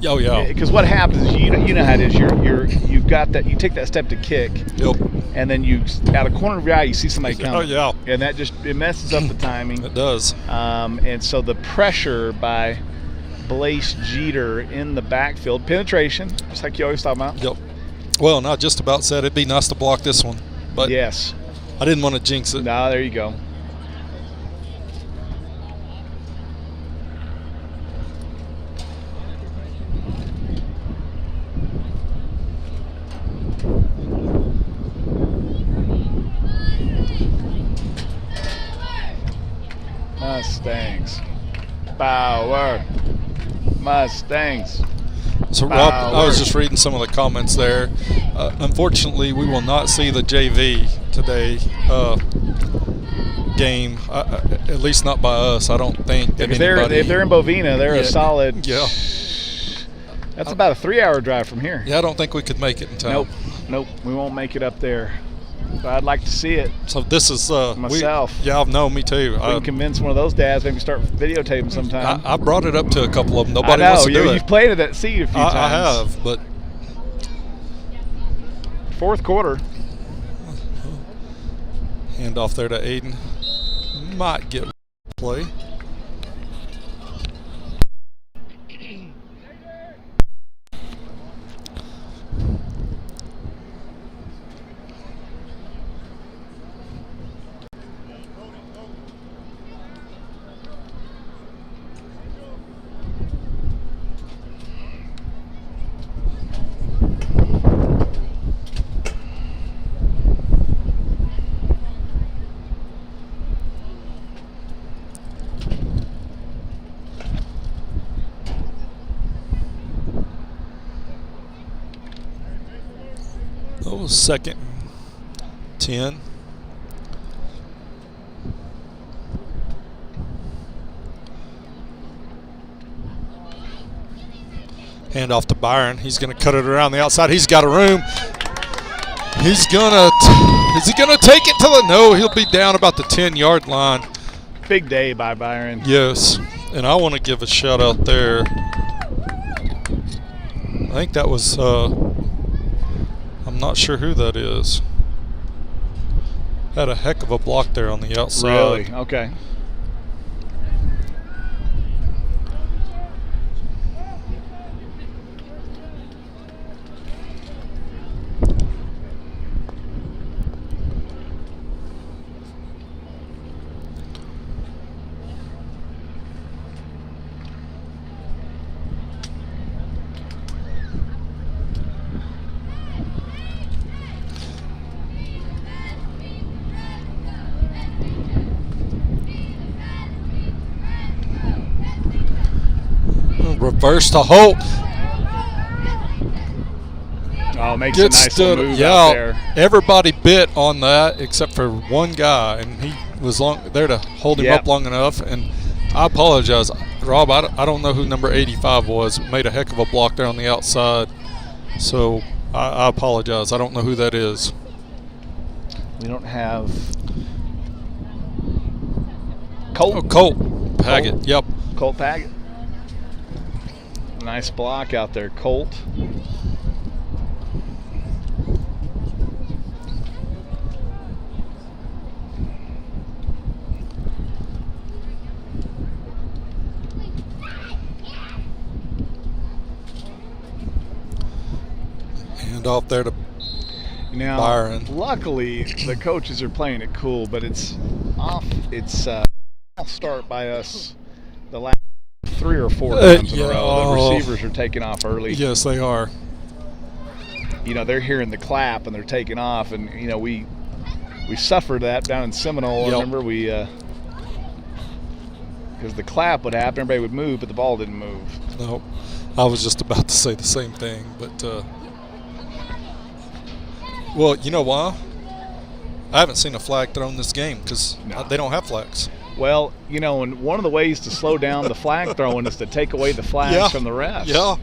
S3: Oh yeah.
S2: Because what happens is you know how it is. You've got that. You take that step to kick.
S3: Yep.
S2: And then you, out of corner of your eye, you see somebody coming.
S3: Oh yeah.
S2: And that it messes up the timing.
S3: It does.
S2: And so the pressure by Blaze Jeter in the backfield, penetration, just like you always talk about.
S3: Yep. Well, not just about said. It'd be nice to block this one, but
S2: yes,
S3: I didn't want to jinx it.
S2: No, there you go. Mustangs. Power. Mustangs.
S3: So, Rob, I was just reading some of the comments there. Unfortunately, we will not see the JV today game, at least not by us. I don't think that
S2: if they're in Bovina, they're a solid.
S3: Yeah.
S2: That's about a 3-hour drive from here.
S3: Yeah, I don't think we could make it in time.
S2: Nope. We won't make it up there. But I'd like to see it.
S3: So this is
S2: myself.
S3: Me too.
S2: We can convince one of those dads, maybe start videotaping sometime.
S3: I brought it up to a couple of them. Nobody wants to do it.
S2: You've played at that seat a few times.
S3: I have, but
S2: 4th quarter.
S3: Hand off there to Aiden. Might get play. Oh, 2nd 10. Hand off to Byron. He's going to cut it around the outside. He's got a room. Is he going to take it to the no? He'll be down about the 10-yard line.
S2: Big day by Byron.
S3: Yes, and I want to give a shout out there. I think that was I'm not sure who that is. Had a heck of a block there on the outside.
S2: Really? Okay.
S3: Reverse to Holt.
S2: Oh, makes a nice little move out there.
S3: Everybody bit on that except for one guy, and he was there to hold him up long enough. And I apologize, Rob. I don't know who number 85 was. Made a heck of a block there on the outside. So I apologize. I don't know who that is.
S2: We don't have Colt.
S3: Oh, Colt Paget. Yep.
S2: Colt Paget. Nice block out there, Colt.
S3: Hand off there to
S2: Now,
S3: Byron.
S2: luckily, the coaches are playing it cool, but it's off. It's I'll start by us the last 3 or 4 times in a row. The receivers are taking off early.
S3: Yes, they are.
S2: You know, they're hearing the clap and they're taking off, and you know we suffered that down in Seminole.
S3: Yep.
S2: Remember we because the clap would happen, everybody would move, but the ball didn't move.
S3: No, I was just about to say the same thing, but well, you know why? I haven't seen a flag thrown this game because they don't have flags.
S2: Well, you know, and one of the ways to slow down the flag throwing is to take away the flags from the refs.
S3: Yeah,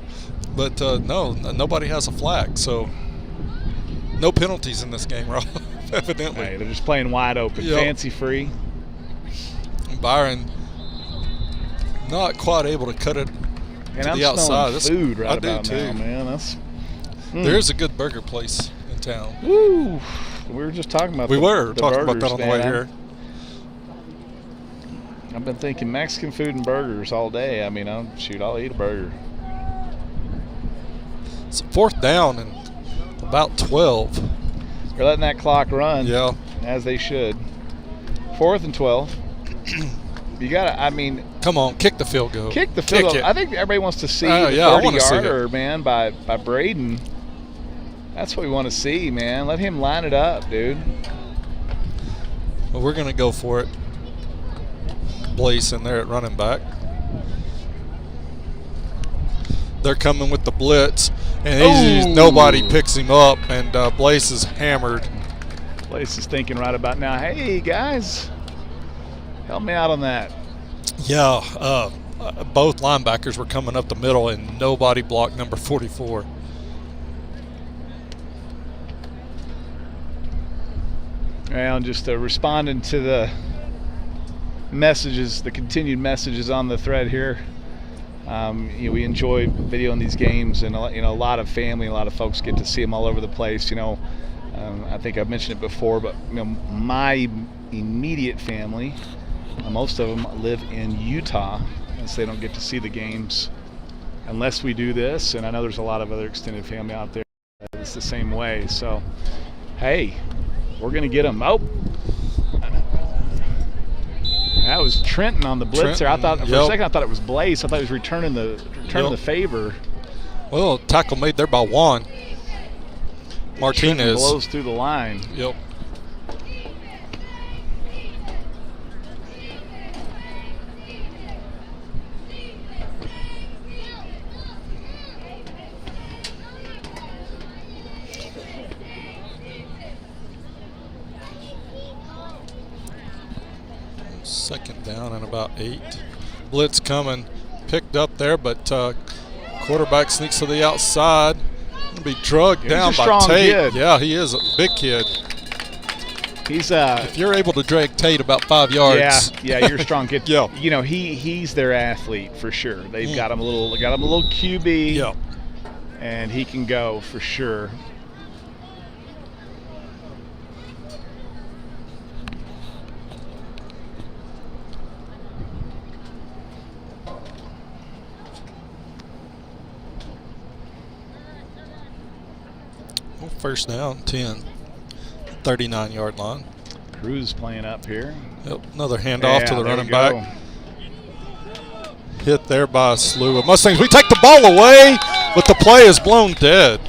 S3: but no, nobody has a flag, so no penalties in this game, Rob. Evidently,
S2: Hey, they're just playing wide open, fancy free.
S3: Byron not quite able to cut it
S2: And
S3: to
S2: I'm
S3: the outside.
S2: Smelling food right
S3: I do
S2: about
S3: too.
S2: now, man. That's
S3: There's a good burger place in town.
S2: Woo! We were just talking about
S3: We
S2: the
S3: were talking about
S2: burgers,
S3: that on the way
S2: man.
S3: here.
S2: I've been thinking Mexican food and burgers all day. I mean, I'll eat a burger.
S3: It's 4th down and about 12.
S2: They're letting that clock run.
S3: Yeah.
S2: As they should. 4th and 12. You gotta. I mean,
S3: Come on, kick the field goal.
S2: kick the field goal.
S3: it.
S2: I think everybody wants to see
S3: Oh,
S2: the
S3: yeah, I wanna see
S2: 30-yarder, man, by Braden. That's what we want to see, man. Let him line it up, dude.
S3: Well, we're going to go for it. Blaze in there at running back. They're coming with the blitz, and nobody picks him up, and Blaze is hammered.
S2: Blaze is thinking right about now, hey, guys, help me out on that.
S3: Yeah, both linebackers were coming up the middle, and nobody blocked number 44.
S2: Well, just responding to the messages, the continued messages on the thread here. We enjoy videoing these games, and a lot of family, a lot of folks get to see them all over the place. I think I've mentioned it before, but my immediate family, most of them live in Utah, and so they don't get to see the games unless we do this. And I know there's a lot of other extended family out there that's the same way. So, hey, we're gonna get them. Oh. That was Trenton on the blitz there. I thought for a second I thought it was Blaze. I thought he was returning the favor.
S3: Well, tackle made there by Juan Martinez.
S2: Trenton blows through the line.
S3: Yep. Second down and about 8. Blitz coming, picked up there, but quarterback sneaks to the outside. Gonna be drugged down by Tate.
S2: Kid.
S3: Yeah, he is a big kid.
S2: He's
S3: if you're able to drag Tate about 5 yards.
S2: Yeah, you're a strong kid.
S3: Yeah.
S2: He's their athlete for sure. They've got him a little QB.
S3: Yeah.
S2: And he can go for sure.
S3: First down, 10. 39-yard line.
S2: Cruz playing up here.
S3: Yep, another handoff to the
S2: there
S3: running
S2: we
S3: back.
S2: go.
S3: Hit there by a slew of Mustangs. We take the ball away, but the play is blown dead.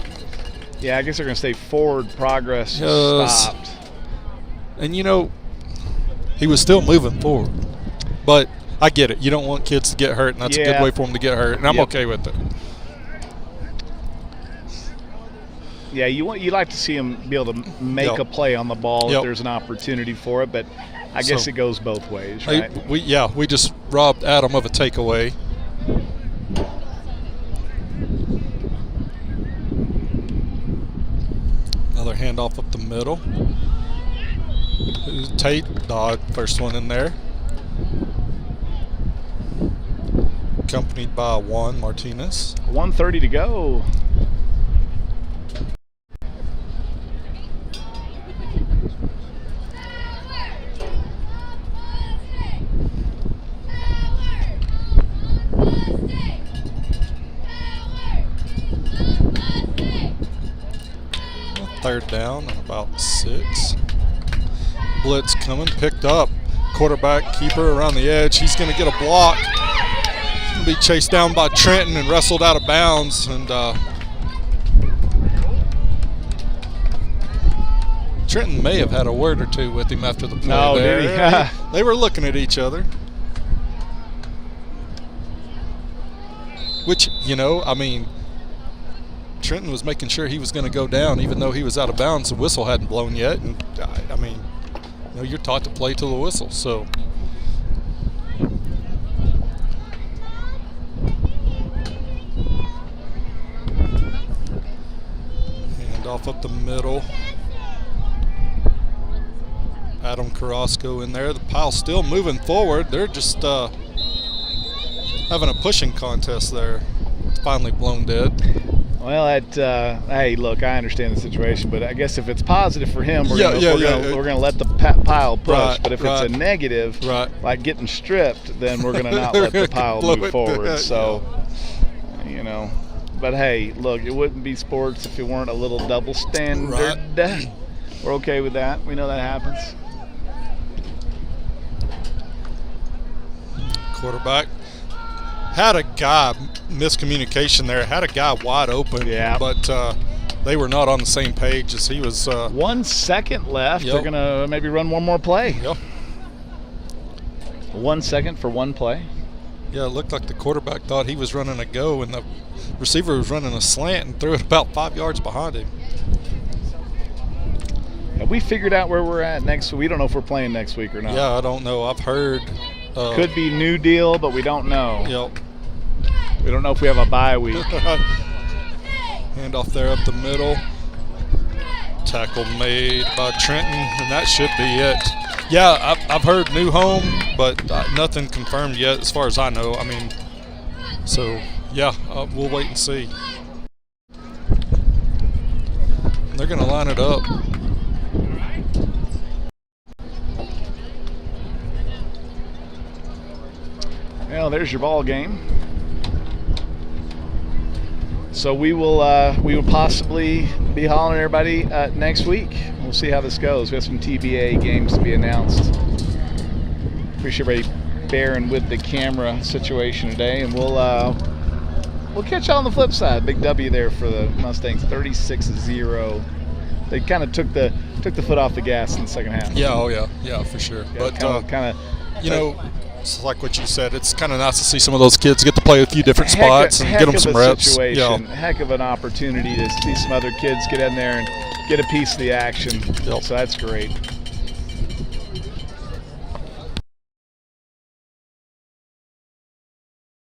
S2: Yeah, I guess they're going to stay forward. Progress
S3: Yes.
S2: stopped.
S3: And, he was still moving forward. But I get it. You don't want kids to get hurt, and that's a good way for them to get hurt, and I'm okay with it.
S2: Yeah, you like to see him be able to make a play on the ball if there's an opportunity for it, but I guess it goes both ways, right?
S3: We just robbed Adam of a takeaway. Another handoff up the middle. Tate dodged first one in there. Accompanied by Juan Martinez.
S2: 1:30 to go.
S3: third down and about 6. Blitz coming, picked up. Quarterback keeper around the edge. He's going to get a block. He's going to be chased down by Trenton and wrestled out of bounds. And Trenton may have had a word or two with him after the play.
S2: No,
S3: there.
S2: did he?
S3: They were looking at each other. Which, you know, I mean, Trenton was making sure he was going to go down even though he was out of bounds. The whistle hadn't blown yet. And I mean, you know, you're taught to play to the whistle, so. Hand off up the middle. Adam Carrasco in there. The pile still moving forward. They're just having a pushing contest there. It's finally blown dead.
S2: Well, hey, look, I understand the situation, but I guess if it's positive for him, we're gonna let the pile push.
S3: Right,
S2: but if it's a negative, like getting stripped, then we're gonna not let the pile move forward. So, you know, but hey, look, it wouldn't be sports if it weren't a little double standard.
S3: Right.
S2: We're okay with that. We know that happens.
S3: Quarterback had a guy, miscommunication there, had a guy wide open, but they were not on the same page as he was.
S2: 1 second left. They're going to maybe run one more play.
S3: Yep.
S2: 1 second for one play.
S3: Yeah, it looked like the quarterback thought he was running a go, and the receiver was running a slant and threw it about 5 yards behind him.
S2: Have we figured out where we're at next week? We don't know if we're playing next week or not.
S3: Yeah, I don't know. I've heard.
S2: Could be new deal, but we don't know.
S3: Yep.
S2: We don't know if we have a bye week.
S3: Hand off there up the middle. Tackle made by Trenton, and that should be it. Yeah, I've heard new home, but nothing confirmed yet as far as I know. I mean, so, yeah, we'll wait and see. They're going to line it up.
S2: Well, there's your ball game. So we will possibly be hollering at everybody next week. We'll see how this goes. We have some TBA games to be announced. Appreciate everybody bearing with the camera situation today, and we'll catch y'all on the flip side. Big W there for the Mustangs, 36-0. They kind of took the foot off the gas in the second half.
S3: Yeah, yeah, for sure.
S2: Yeah,
S3: but
S2: kind of,
S3: you know, it's like what you said. It's kind of nice to see some of those kids get to play a few different spots and get them some reps.
S2: Heck of an opportunity to see some other kids get in there and get a piece of the action. So that's great.